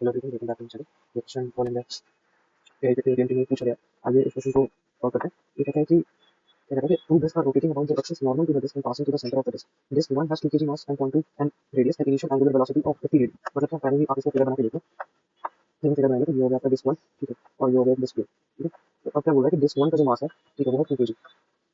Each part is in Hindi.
Hello everyone, welcome back to channel. Question one इन एरियन टीम में पूछा गया। आइए इस क्वेश्चन को सॉल्व करते हैं। ये कहता है कि two disks are rotating around the axis normal to the disk and passing to the center of the disk. Disk 1 has 2 kg mass and 0.2 and radius and initial angular velocity of 50 rad. मतलब क्या पहले ही आप इसको फिगर बना के देखो। फिर फिगर बनाएंगे तो ये हो गया आपका डिस्क 1, ठीक है, और ये हो गया डिस्क 2, ठीक है। तो अब क्या बोल रहा है कि डिस्क 1 का जो मास है, ठीक है, वो है 2 kg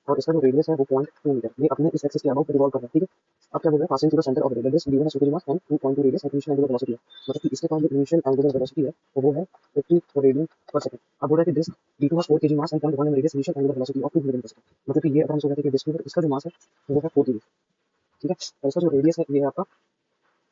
और इसका जो रेडियस है वो 0.2 मीटर। ये अपने इस एक्सिस के अबाउट रिवॉल्व कर रहा है, ठीक है। अब क्या बोल रहा है, passing to the centre of the disc given है mass and 2.2 radius and initial angular velocity है। मतलब कि इसके पास जो इनिशियल एंगुलर वेलोसिटी है वो है 50 रेडियन पर सेकंड। अब बोल रहा है कि disc D2 has 4 kg mass and 0.1 radius, initial angular velocity of 2 metre पर सेकंड। मतलब कि ये अपन सोच रहे थे कि डिस्क में इसका जो मास है वो है 4 kg, ठीक है, और इसका जो रेडियस है ये है आपका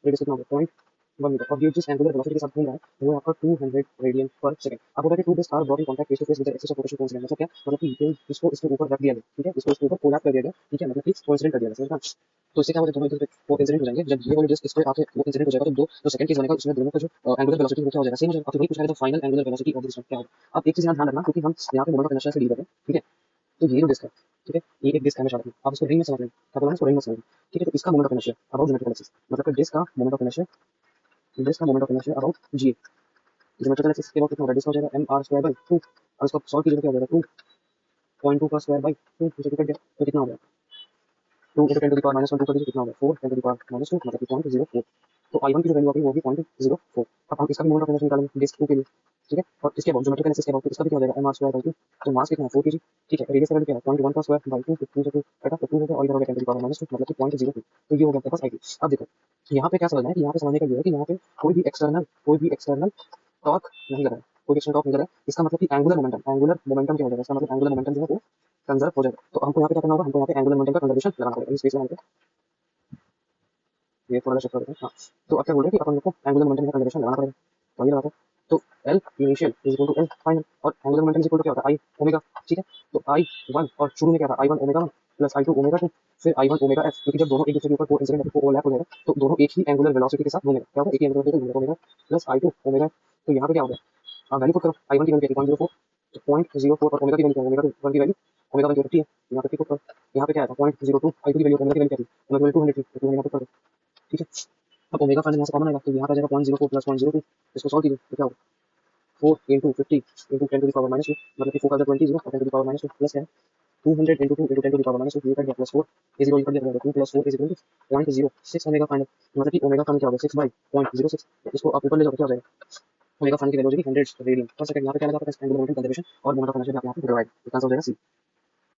रेडियस कितना होगा, 0.1 मीटर, और ये जिस एंगुलर वेलोसिटी के साथ घूम रहा है वो है आपका 200 रेडियन पर सेकंड। अब बोल रहा है कि two disc are brought in contact face to face with the axis of rotation coincident. मतलब क्या, मतलब कि ये इसको इसके ऊपर रख दिया गया, ठीक है, इसको इसके ऊपर कोलैप कर दिया गया, ठीक है, मतलब कि कोइंसिडेंट कर दिया गया, समझ रहे हैं। तो इससे क्या होगा, दोनों एक दूसरे को इंसिडेंट हो जाएंगे। जब ये वाली डिस्क इस पे आके वो इंसिडेंट हो जाएगा तो दो जो सेकंड केस बनेगा उसमें दोनों का जो एंगुलर वेलोसिटी वो क्या हो जाएगा, सेम हो जाएगा। अब वही पूछा है तो final angular velocity of this क्या होगा। अब एक चीज यहाँ ध्यान रखना, क्योंकि हम यहाँ पे मोमेंट ऑफ इनर्शिया से डील कर रहे हैं, ठीक है। तो ये जो डिस्क है, ठीक है, ये एक डिस्क है, हमेशा रखना आप इसको रिंग में समझ लेंगे, क्या बोला इसको रिंग में समझ लेंगे, ठीक है। तो इसका moment of inertia about geometrical axis, मतलब कि डिस्क का मोमेंट ऑफ इनर्शिया अबाउट जी, ज्योमेट्रिकल एक्सिस के अबाउट कितना होगा, डिस्क हो जाएगा mr² 2। अब इसको सॉल्व कीजिए तो क्या हो जाएगा, 2.2 का स्क्वायर बाई 2 इसे कट गया तो कितना हो गया, 2 into 10 to the power minus 1 2 कर दीजिए, कितना हो गया, 4 10 to the power minus 2, मतलब कि 0.04। तो I1 की जो वैल्यू आ गई वो होगी 0.04। अब हम इसका भी मोमेंट ऑफ इनर्शिया निकालेंगे डिस्क 2 के लिए, ठीक है, और इसके अबाउट ज्योमेट्रिकल एक्सिस के अबाउट इसका भी क्या हो जाएगा mr² 2। तो मास कितना है 4 kg, ठीक है, रेडियस का वैल्यू क्या है 0.1 का स्क्वायर बाई 2, 15 से 2 कटा तो 2 हो गया, और इधर हो गया 10 to the power minus 2, मतलब कि 0.02। तो ये हो गया आपके पास I2। अब देखो यहाँ पे क्या समझना है कि यहाँ पे समझने का ये है कि यहाँ पे कोई भी एक्सटर्नल टॉर्क नहीं लगा है, कोई भी एक्सटर्नल टॉर्क नहीं लगा है। इसका मतलब कि एंगुलर मोमेंटम क्या हो जाएगा, इसका मतलब एंगुलर मोमेंटम जो है वो कंजर्व हो जाएगा। तो हमको यहाँ पे क्या करना होगा, हमको यहाँ पे एंगुलर मोमेंटम का कंजर्वेशन लगाना पड़ेगा। स्पेस में ये थोड़ा सा शिफ्ट कर देते हैं, हाँ। तो अब क्या बोल रहे हैं कि अपन लोग को एंगुलर मोमेंटम का कंजर्वेशन लगाना पड़ेगा, तो ये लगाते हैं। तो L initial is equal to L final, और angular momentum is equal to क्या होता है, I ओमेगा, ठीक है। तो I1 और शुरू में क्या था, I1 omega 1 plus I2 omega 2, फिर I1 ओमेगा f, क्योंकि जब दोनों एक दूसरे के ऊपर को इंसिडेंट को ओवरलैप हो जाएगा तो दोनों एक ही एंगुलर वेलोसिटी के साथ घूमेगा। क्या होगा, एक ही एंगुलर वेलोसिटी घूमेगा, ओमेगा प्लस I2 ओमेगा। तो यहाँ पे क्या हो गया, वैल्यू पुट करो, I1 की वैल्यू क्या थी 0.04, तो 0.04 और ओमेगा की वैल्यू क्या है, ओमेगा 1 की वैल्यू ओमेगा 1 50 है, यहाँ पे पुट करो। यहाँ पे क्या आया था 0.02, I2 की वैल्यू ओमेगा की वैल्यू क्या थी, ओमेगा 200 थी, तो 200 यहाँ पुट कर दो, ठीक है। अब ओमेगा फाइनल यहाँ से कॉमन आएगा तो यहाँ पे आ जाएगा 0.04 प्लस 0.02। इसको सॉल्व कीजिए तो क्या होगा, 4 into 50 into 10 to the power minus 2, मतलब कि 4 का 20 0 और 10 to the power minus 2 plus है 200 into 2 into 10 to the power minus 2, ये कट गया प्लस 4 इज इक्वल कर दिया 2 plus 4 is equal to 0.06 omega final. मतलब कि ओमेगा फाइनल क्या होगा 6 बाई 0.06। इसको आप ऊपर ले जाओ क्या हो जाएगा, ओमेगा फाइनल की वैल्यू हो जाएगी 100 रेडियन पर सेकंड। यहाँ पे क्या लगा आपका एंगुलर मोमेंटम कंजर्वेशन और मोमेंट ऑफ इनर्शिया आप यहाँ पे डिवाइड, इसका आंसर हो जाएगा सी।